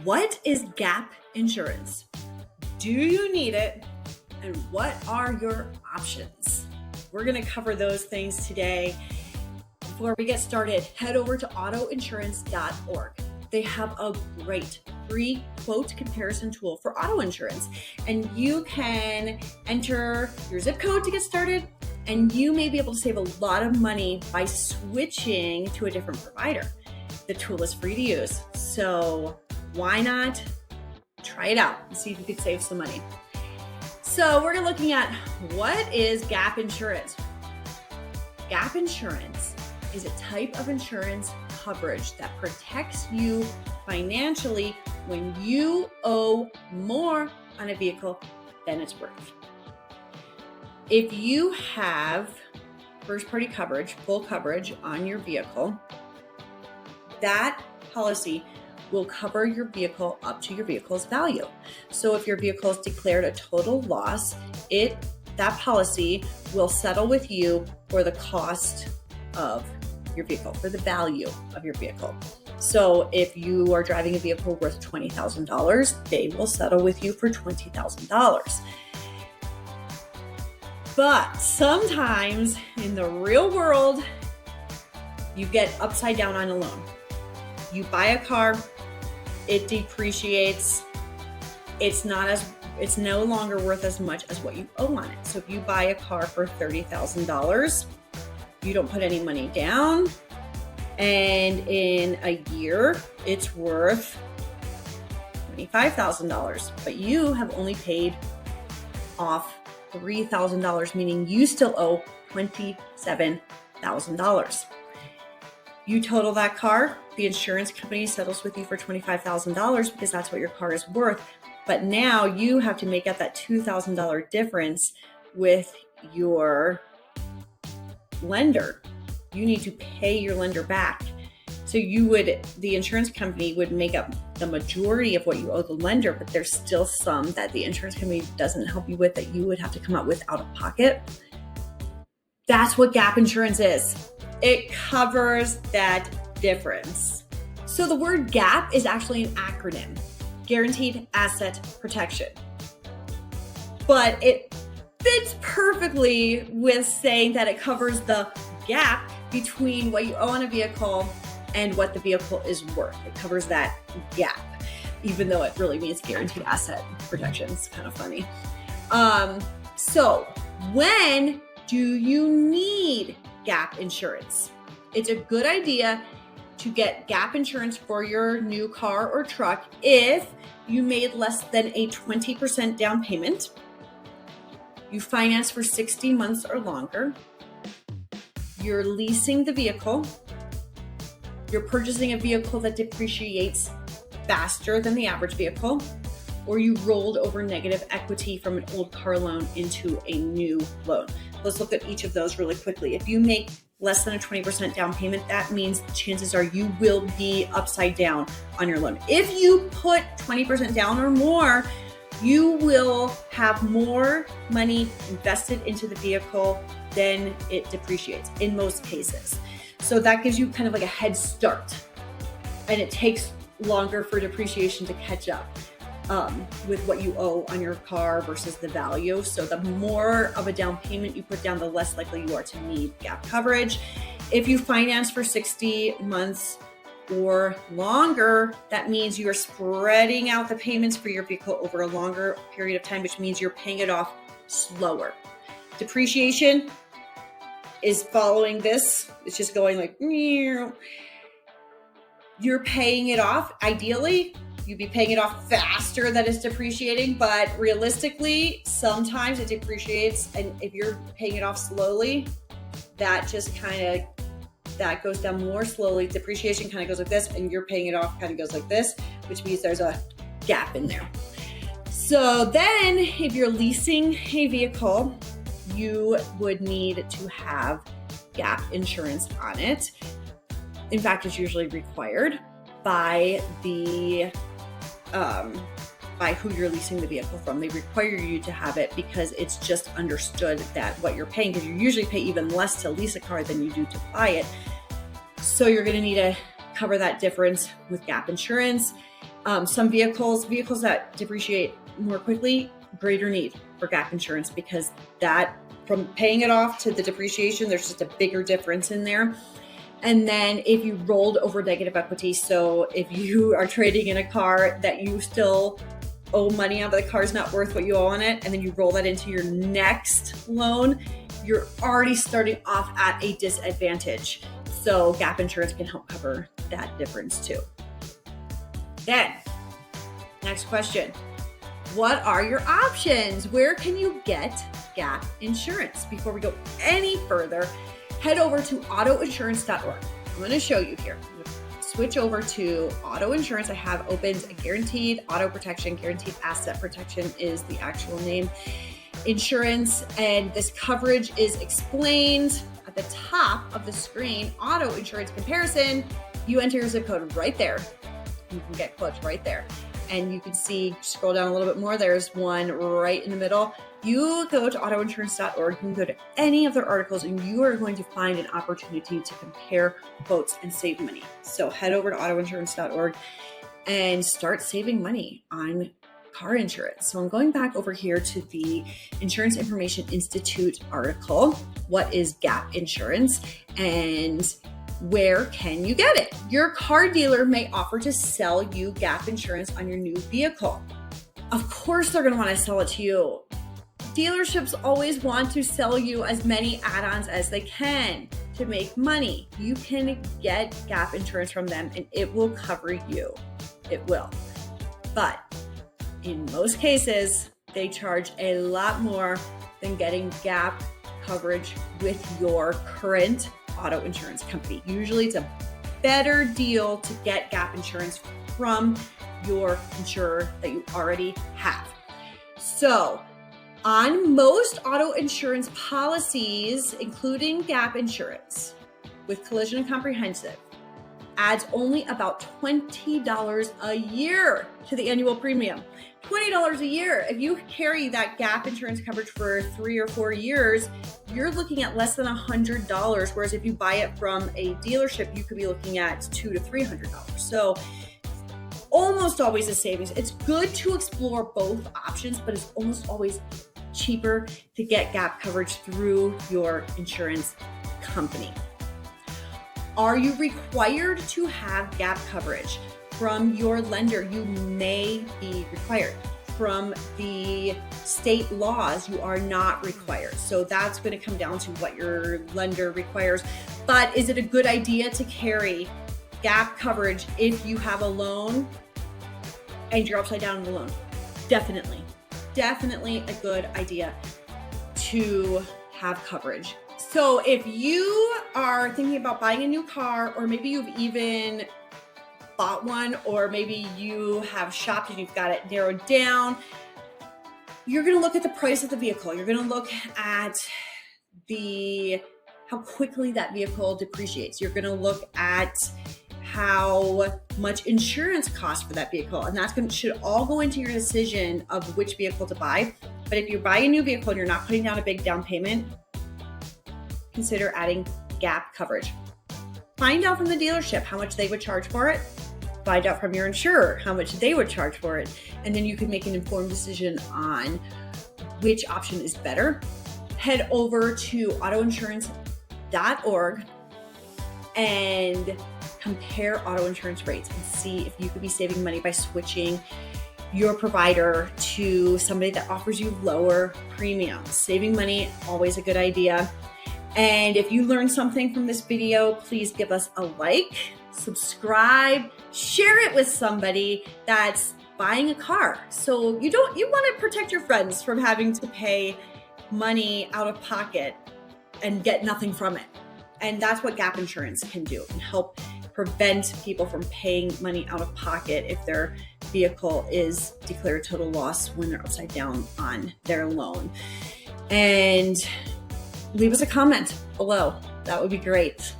What is gap insurance? Do you need it? And what are your options? We're going to cover those things today. Before we get started, head over to autoinsurance.org. They have a great free quote comparison tool for auto insurance, and you can enter your zip code to get started, and you may be able to save a lot of money by switching to a different provider. The tool is free to use, so why not try it out and see if you could save some money. So we're looking at what is gap insurance. Gap insurance is a type of insurance coverage that protects you financially when you owe more on a vehicle than it's worth. If you have first-party coverage, full coverage on your vehicle, that policy will cover your vehicle up to your vehicle's value. So if your vehicle is declared a total loss, that policy will settle with you for the cost of your vehicle, for the value of your vehicle. So if you are driving a vehicle worth $20,000, they will settle with you for $20,000. But sometimes in the real world, you get upside down on a loan. You buy a car, it depreciates. It's no longer worth as much as what you owe on it. So if you buy a car for $30,000, you don't put any money down, and in a year, it's worth $25,000, but you have only paid off $3,000, meaning you still owe $27,000. You total that car, the insurance company settles with you for $25,000 because that's what your car is worth. But now you have to make up that $2,000 difference with your lender. You need to pay your lender back. So the insurance company would make up the majority of what you owe the lender, but there's still some that the insurance company doesn't help you with that you would have to come up with out of pocket. That's what gap insurance is. It covers that difference. So the word GAP is actually an acronym, Guaranteed Asset Protection. But it fits perfectly with saying that it covers the gap between what you owe on a vehicle and what the vehicle is worth. It covers that gap, even though it really means Guaranteed Asset Protection. It's kind of funny. So when do you need gap insurance? It's a good idea to get gap insurance for your new car or truck if you made less than a 20% down payment, you finance for 60 months or longer, you're leasing the vehicle, you're purchasing a vehicle that depreciates faster than the average vehicle, or you rolled over negative equity from an old car loan into a new loan. Let's look at each of those really quickly. If you make less than a 20% down payment, that means chances are you will be upside down on your loan. If you put 20% down or more, you will have more money invested into the vehicle than it depreciates in most cases. So that gives you kind of like a head start, and it takes longer for depreciation to catch up with what you owe on your car versus the value. So the more of a down payment you put down, the less likely you are to need gap coverage. If you finance for 60 months or longer, that means you are spreading out the payments for your vehicle over a longer period of time, which means you're paying it off slower. Depreciation is following this. It's just going like, you're paying it off. Ideally, you'd be paying it off faster than it's depreciating, but realistically, sometimes it depreciates, and if you're paying it off slowly, that goes down more slowly. Depreciation kind of goes like this, and you're paying it off kind of goes like this, which means there's a gap in there. So then if you're leasing a vehicle, you would need to have gap insurance on it. In fact, it's usually required by who you're leasing the vehicle from. They require you to have it because it's just understood that what you're paying, because you usually pay even less to lease a car than you do to buy it. So you're going to need to cover that difference with gap insurance. Some vehicles that depreciate more quickly, greater need for gap insurance, because that, from paying it off to the depreciation, there's just a bigger difference in there. And then if you rolled over negative equity, so if you are trading in a car that you still owe money on, but the car is not worth what you owe on it, and then you roll that into your next loan, you're already starting off at a disadvantage. So gap insurance can help cover that difference too. Then, next question. What are your options? Where can you get gap insurance? Before we go any further, head over to autoinsurance.org. I'm going to show you here. I'm going to switch over to auto insurance. I have opened a guaranteed auto protection, guaranteed asset protection is the actual name, insurance, and this coverage is explained at the top of the screen. Auto insurance comparison. You enter your zip code right there. You can get quotes right there. And you can see, scroll down a little bit more, there's one right in the middle. You go to autoinsurance.org, you can go to any of their articles, and you are going to find an opportunity to compare quotes and save money. So head over to autoinsurance.org and start saving money on car insurance. So I'm going back over here to the Insurance Information Institute article, what is gap insurance, and where can you get it? Your car dealer may offer to sell you gap insurance on your new vehicle. Of course, they're going to want to sell it to you. Dealerships always want to sell you as many add-ons as they can to make money. You can get gap insurance from them and it will cover you. It will. But in most cases, they charge a lot more than getting gap coverage with your current auto insurance company. Usually it's a better deal to get gap insurance from your insurer that you already have. So on most auto insurance policies, including gap insurance with collision and comprehensive, adds only about $20 a year to the annual premium. $20 a year. If you carry that gap insurance coverage for 3 or 4 years, you're looking at less than $100. Whereas if you buy it from a dealership, you could be looking at $200 to $300. So almost always a savings. It's good to explore both options, but it's almost always cheaper to get gap coverage through your insurance company. Are you required to have gap coverage? From your lender, you may be required. From the state laws, you are not required. So that's going to come down to what your lender requires. But is it a good idea to carry gap coverage if you have a loan and you're upside down in the loan? Definitely. Definitely a good idea to have coverage. So if you are thinking about buying a new car, or maybe you've even bought one, or maybe you have shopped and you've got it narrowed down, you're going to look at the price of the vehicle. You're going to look at how quickly that vehicle depreciates. You're going to look at how much insurance costs for that vehicle. And that should all go into your decision of which vehicle to buy. But if you buy a new vehicle and you're not putting down a big down payment, consider adding gap coverage. Find out from the dealership how much they would charge for it. Find out from your insurer how much they would charge for it. And then you can make an informed decision on which option is better. Head over to autoinsurance.org and compare auto insurance rates and see if you could be saving money by switching your provider to somebody that offers you lower premiums. Saving money, always a good idea. And if you learned something from this video, please give us a like, subscribe, share it with somebody that's buying a car. So you want to protect your friends from having to pay money out of pocket and get nothing from it. And that's what gap insurance can do, and help prevent people from paying money out of pocket if their vehicle is declared total loss when they're upside down on their loan. And leave us a comment below. That would be great.